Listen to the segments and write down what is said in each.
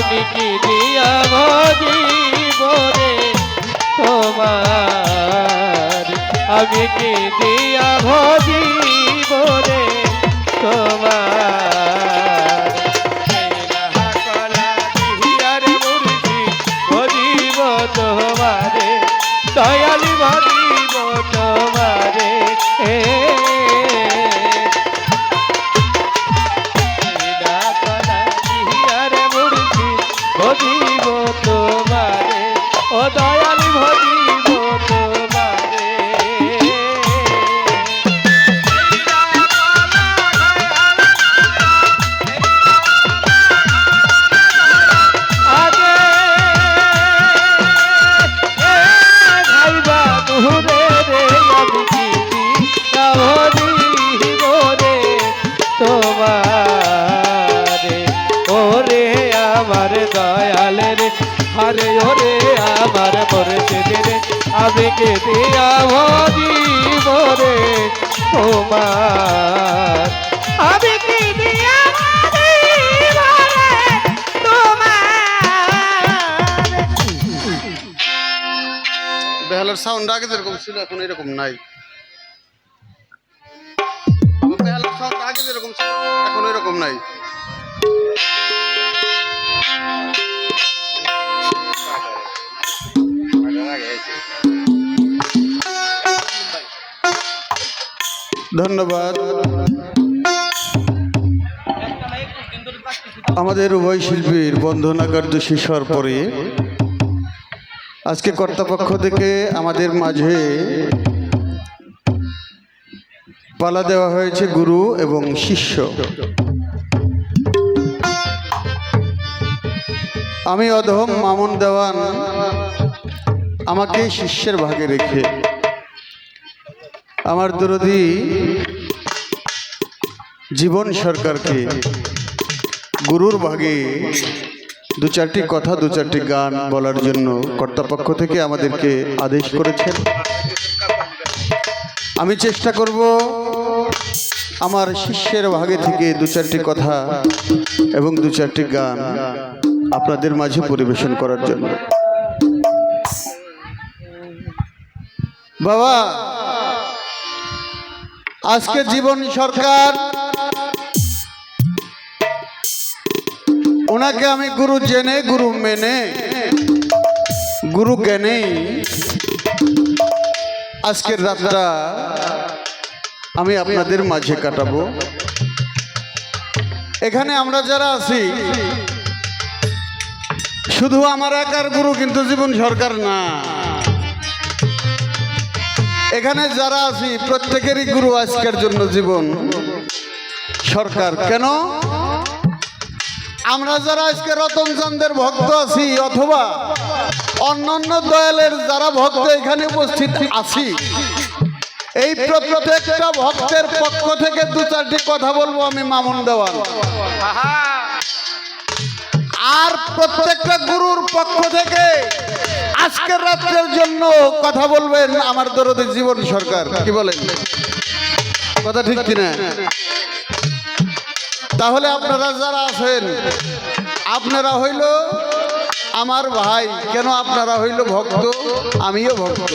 আমি কি দিয়া ভজিব রে তোমার, আমি কি দিয়া ভজিব রে তোমার। কলা দিহিয়ার মুর্শি ভজিব তোমারে, দয়ালি ভজিব তোমারে। কলা দিহিয়ার মুর্শি ভজিব তোমারে, ও দয়ালি ভজিব তোমারে। আগে ভাইবা তুরে রে আমি কি ভজিব রে তোমারে, ওরে আমার দয়াল রে, আরে ওরে আমার মুর্শিদ রে, আমি কি দিয়া ভজিব রে তোমার, আমি কি দিয়া ভজিব রে তোমার। বেহালার সাউন্ড আগে যেরকম ছিল এখন এরকম নাই। বেহালার সাউন্ড আগে যেরকম ছিল এখন এরকম নাই। ধন্যবাদ। আমাদের উভয় শিল্পীর বন্ধনা কার্যসূচি শেষ পরে আজকে কর্তৃপক্ষ থেকে আমাদের মাঝে পালা দেওয়া হয়েছে গুরু এবং শিষ্য। আমি অধম মামুন দেওয়ান আমাকে শিষ্যের ভাগে রেখে আমার দরদি জীবন সরকারকে গুরুর ভাগে দু চারটি কথা দু চারটি গান বলার জন্য কর্তৃপক্ষ থেকে আমাদেরকে আদেশ করেছেন। আমি চেষ্টা করব আমার শিষ্যের ভাগে থেকে দু চারটি কথা এবং দু চারটি গান আপনাদের মাঝে পরিবেশন করার জন্য। বাবা, আজকে জীবন সরকার ওনাকে আমি গুরু জেনে গুরু মেনে গুরু জ্ঞানে আজকের রাতটা আমি আপনাদের মাঝে কাটাবো। এখানে আমরা যারা আছি শুধু আমার একার গুরু কিন্তু জীবন সরকার না, এখানে যারা আছি প্রত্যেকেরই গুরু আজকের জন্য জীবন সরকার। কেন? আমরা যারা আজকে রতন চাঁদের ভক্ত আছি অথবা অন্যান্য দয়ালের যারা ভক্ত এখানে উপস্থিত আছি, এই প্রত্যেকটা ভক্তের পক্ষ থেকে দু চারটি কথা বলবো আমি মামুন দেওয়ান। আর প্রত্যেকটা গুরুর পক্ষ থেকে আজকের রাত্রের জন্য কথা বলবেন আমার দরদি জীবন সরকার। কি বলেন? কথা ঠিক কিনা? তাহলে আপনারা যারা আছেন আপনারা হইল আমার ভাই, কেন আপনারা হইল ভক্ত, আমিও ভক্ত,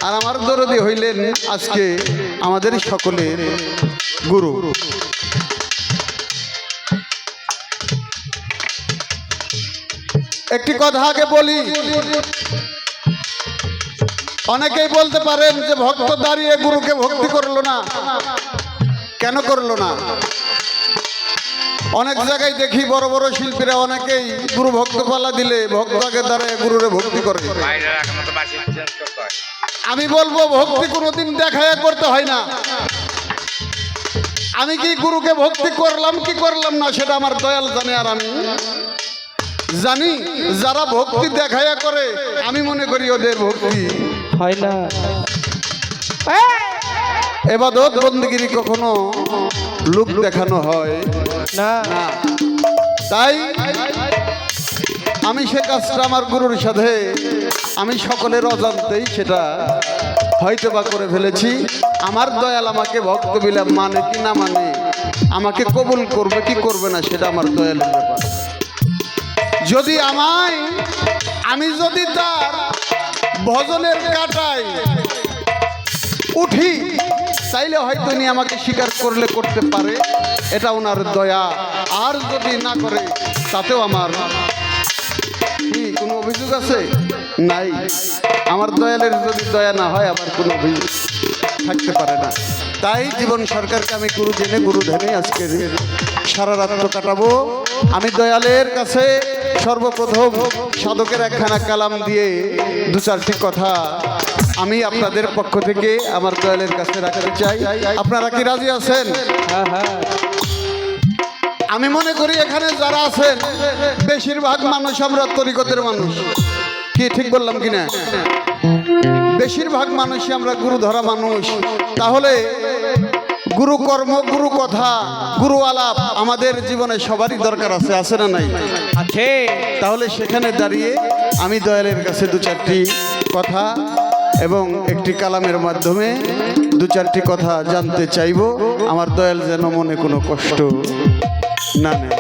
আর আমার দরদি হইলেন আজকে আমাদের সকলের গুরু। একটি কথা আগে বলি, অনেকেই বলতে পারেন যে ভক্ত দাঁড়িয়ে গুরুকে ভক্তি করলো না, কেন করলো না? অনেক জায়গায় দেখি বড় বড় শিল্পীরা অনেকেই গুরু ভক্ত পালা দিলে ভক্তকে দাঁড়ায় গুরুরে ভক্তি করে। আমি বলবো ভক্তি কোনোদিন দেখায়া করতে হয় না। আমি কি গুরুকে ভক্তি করলাম কি করলাম না সেটা আমার দয়াল জানে, আর আমি জানি যারা ভক্তি দেখায়া করে আমি মনে করি ওদের ভক্তি হয় না। এবাদত বন্দেগী কখনো লোক দেখানো হয় না। তাই আমি সে কাজটা আমার গুরুর সাথে আমি সকলের অজান্তেই সেটা হয়তো বা করে ফেলেছি। আমার দয়াল আমাকে ভক্ত বিলা মানে কি না মানে, আমাকে কবুল করবে কি করবে না সেটা আমার দয়ালের ব্যাপার। যদি আমি যদি তার ভজনের কাটায় উঠি চাইলে হয়তো উনি আমাকে স্বীকার করলে করতে পারে, এটা ওনার দয়া। আর যদি না করে তাতেও আমার কি কোনো অভিযোগ আছে? নাই। আমার দয়ালের যদি দয়া না হয় আবার কোনো অভিযোগ থাকতে পারে না। তাই জীবন সরকারকে আমি গুরু জেনে গুরু ধ্যানে আজকে সারা রাত্র কাটাবো। আমি দয়ালের কাছে সর্বপ্রথম সাধকের একখানা কালাম দিয়ে দু চারটি কথা আমি আপনাদের পক্ষ থেকে আমার দয়ালের কাছে রাখতে চাই। আপনারা কি রাজি আছেন? হ্যাঁ হ্যাঁ আমি মনে করি এখানে যারা আছেন বেশিরভাগ মানুষ আমরা তরিকতের মানুষ। কি ঠিক বললাম কিনা? বেশিরভাগ মানুষই আমরা গুরু ধরা মানুষ। তাহলে গুরু কর্ম, গুরু কথা, গুরু আলাপ আমাদের জীবনে সবারই দরকার আছে, আছে না নাই? আছে। তাহলে সেখানে দাঁড়িয়ে আমি দয়ালের কাছে দু চারটি কথা এবং একটি কালামের মাধ্যমে দু চারটি কথা জানতে চাইব, আমার দয়াল যেন মনে কোনো কষ্ট না নেয়।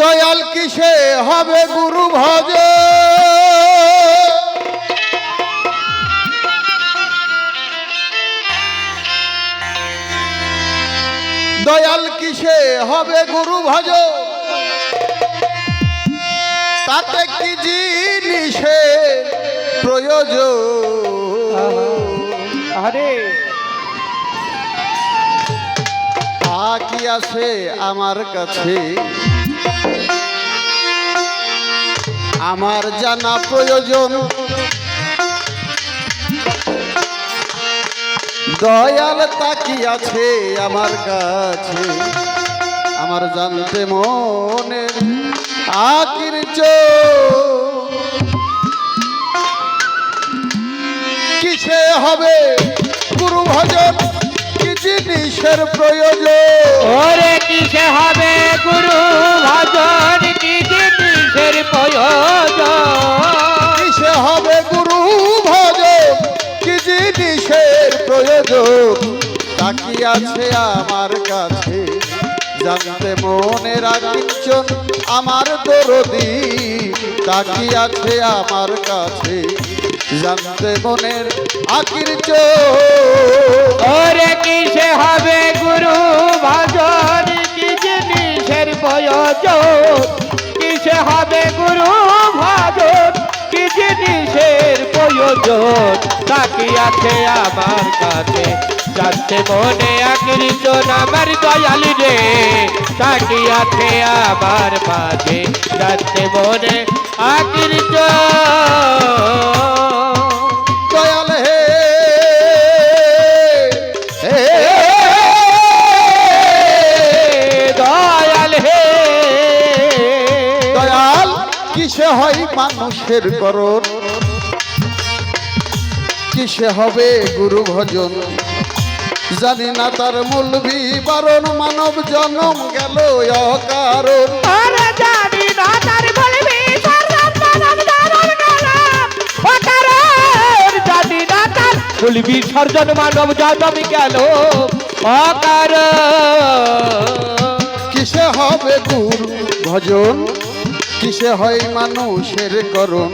দয়াল কিসে হবে গুরু ভজ, দয়াল কিসে হবে গুরু ভজ, তাতে কি জিনিসে প্রয়োজন? আরে কি আছে আমার কাছে আমার জানা প্রয়োজন? দয়াল তাকি আছে আমার কাছে আমার জানতে মনের আকির কিসে হবে গুরু ভজন, কি জিনিসের প্রয়োজন? ওরে কিসে হবে গুরু ভজন, কি জিনিসের প্রয়োজন? কিসে হবে গুরু ভজন, কি জিনিসের প্রয়োজন? তাকি আছে আমার কাছে জানতে মনের আকিঞ্চন আমার দরদি, তাকি আছে আমার কাছে জানতে মনের আকিঞ্চন। ওরে কিসে হবে গুরু ভজন, কি জিনিসের প্রয়োজন? কিসে হবে গুরু ভজন, কি জিনিসের প্রয়োজন? তাকি আছে আমার কাছে জানতে মনে আকৃষ্ট আমার দয়াল রে, তাকি আছে আমার মাঝে জানতে মনে আকৃষ্ট। দয়াল হে দয়াল হে, দয়াল কিসে হয় মানুষের করণ, কিসে হবে গুরু ভজন? জানি না তার মূল বিবরণ, মানব জন্ম গেল অকারণ। আরে জানি না তার মূল বিসর্জন, জানি না তার মূল বিসর্জন, মানব জন্ম গেল অকারণ। কিসে হবে গুরু ভজন, কিসে হয় মানুষের করণ?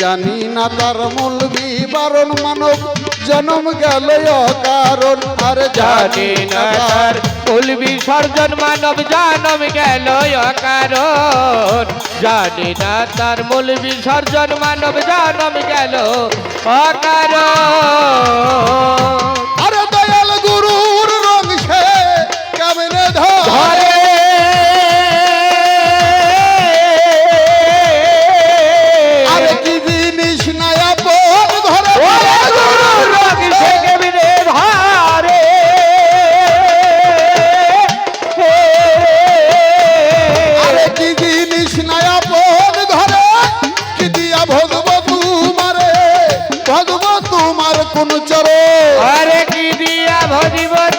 জানি না তার মূল বিবরণ, মানব জন্ম গেল অকারণ। আর জানি না তার মূল বিসর্জন, মানব জন্ম গেল অকারণ। জানি না তার মূল বিসর্জন, মানব জন্ম গেল অকারণ। আরে দয়াল গুরুর রং সে কেমনে ধরে? আরে কি জিনিস নাই আপন ধরে? গুরুর রং সে কেমনে ধরে? আরে কি জিনিস নাই আপন ধরে?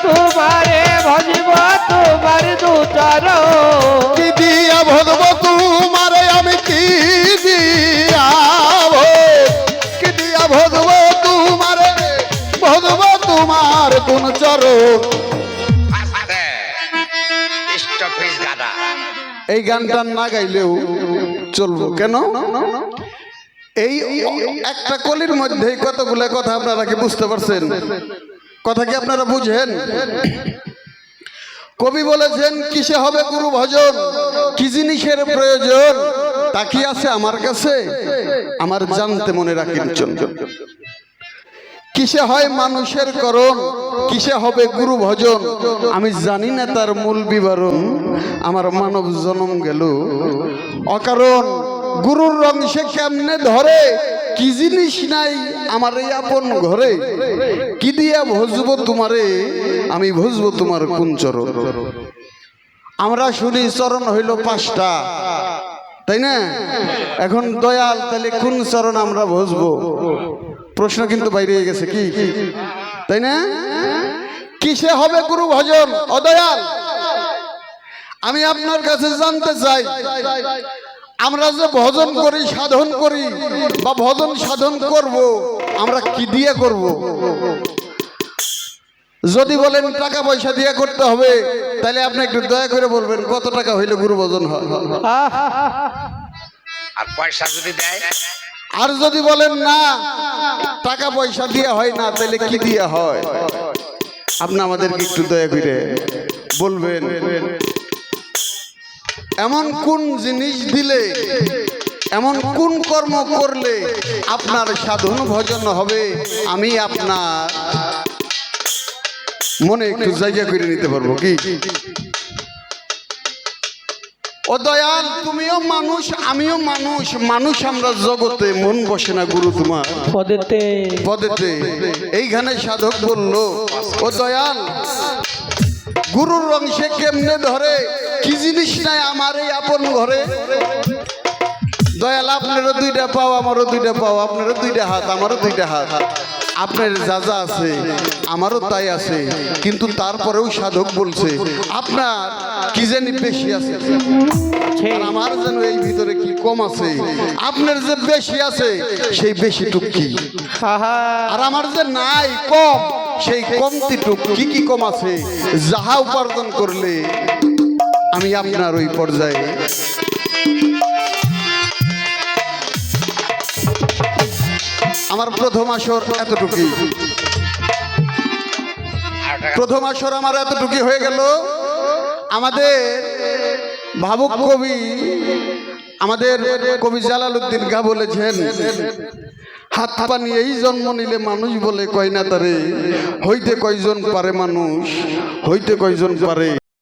তোমারে ভজব তোমার দুচরণ কি দিয়া ভজব তোমারে আমি কি দিয়া কি দিয়া ভজব তোমারে ভজব তোমার কোন চরণ। এই গানটা না গাইলেও চলবো কেন? এই একটা কলির মধ্যে কতগুলো কথা আপনারা কি বুঝতে পারছেন? কথা কি আপনারা বুঝেন? কবি বলেছেন কিসে হবে গুরু ভজন, কি জিনিসের প্রয়োজন তা কি আছে আমার কাছে, আমার জানতে মনে রাখির জন্য। কিসে হয় মানুষের করণ, কিসে হবে গুরু ভজন, আমি জানি না তার মূল বিবরণ। আমার মানব জন্ম গেল অকারণ, গুরুর রং সে কেমনে ধরে, কি জিনিস নাই আমার এই আপন ঘরে। কি দিয়া ভজবো তোমারে আমি ভজবো তোমার কোন চরণ। আমরা শুনি চরণ হইল 5টা, তাই না? এখন দয়াল তাহলে কোন চরণ আমরা ভজবো? প্রশ্ন কিন্তু বাইরে গেছে কি, তাই না? কিসে হবে গুরু ভজন? অদয়াল আমি আপনার কাছে জানতে চাই, আমরা যে ভজন করি সাধন করি বা ভজন সাধন করব, আমরা কি দিয়ে করব? যদি বলেন টাকা পয়সা দিয়ে করতে হবে, তাহলে আপনি একটু দয়া করে বলবেন কত টাকা হইলে গুরু ভজন হয়। আর পয়সা যদি দেয়, আর যদি বলেন না টাকা পয়সা দিয়ে হয় না, তাহলে কি দিয়ে হয়? আপনি আমাদেরকে একটু দয়া করে বলবেন এমন কোন জিনিস দিলে, এমন কোন কর্ম করলে আপনার সাধন ভজন হবে, আমি আপনার মনে একটু জায়গা করে নিতে পারবো কি? ও দয়াল তুমিও মানুষ আমিও মানুষ, মানুষ আমরা জগতে, মন বসে না গুরু তোমার পদেতে পদেতে। এইখানে সাধক বলল ও দয়াল গুরুর রং সে কেমনে ধরে, কি জিনিস নাই আমার এই আপন ঘরে। দয়াল আপনারও 2টা পাও আমারও 2টা পাও, আপনারও 2টা হাত আমারও 2টা হাত, আপনার যা যা আছে আমারও তাই আছে, কিন্তু তারপরেও সাধক বলছে আপনার কি জানি বেশি আছে, আর আমার যেন এই ভিতরে কি কম আছে। আপনার যে বেশি আছে সেই বেশিটুক কি, আর আমার যে নাই কম সেই কমতিটুক কি কি কম আছে, যাহা উপার্জন করলে আমি আপনার ওই পর্যায়ে। আমার প্রথম আসর এতটুকুই, প্রথম আসর আমার এতটুকুই হয়ে গেল। আমাদের ভাবুক কবি, আমাদের কবি জালালউদ্দিন খাঁ বলেছেন, হাত পা নিয়েই জন্ম নিলে মানুষ বলে কয় না তারে, হইতে কয়জন পারে মানুষ, হইতে কয়জন পারে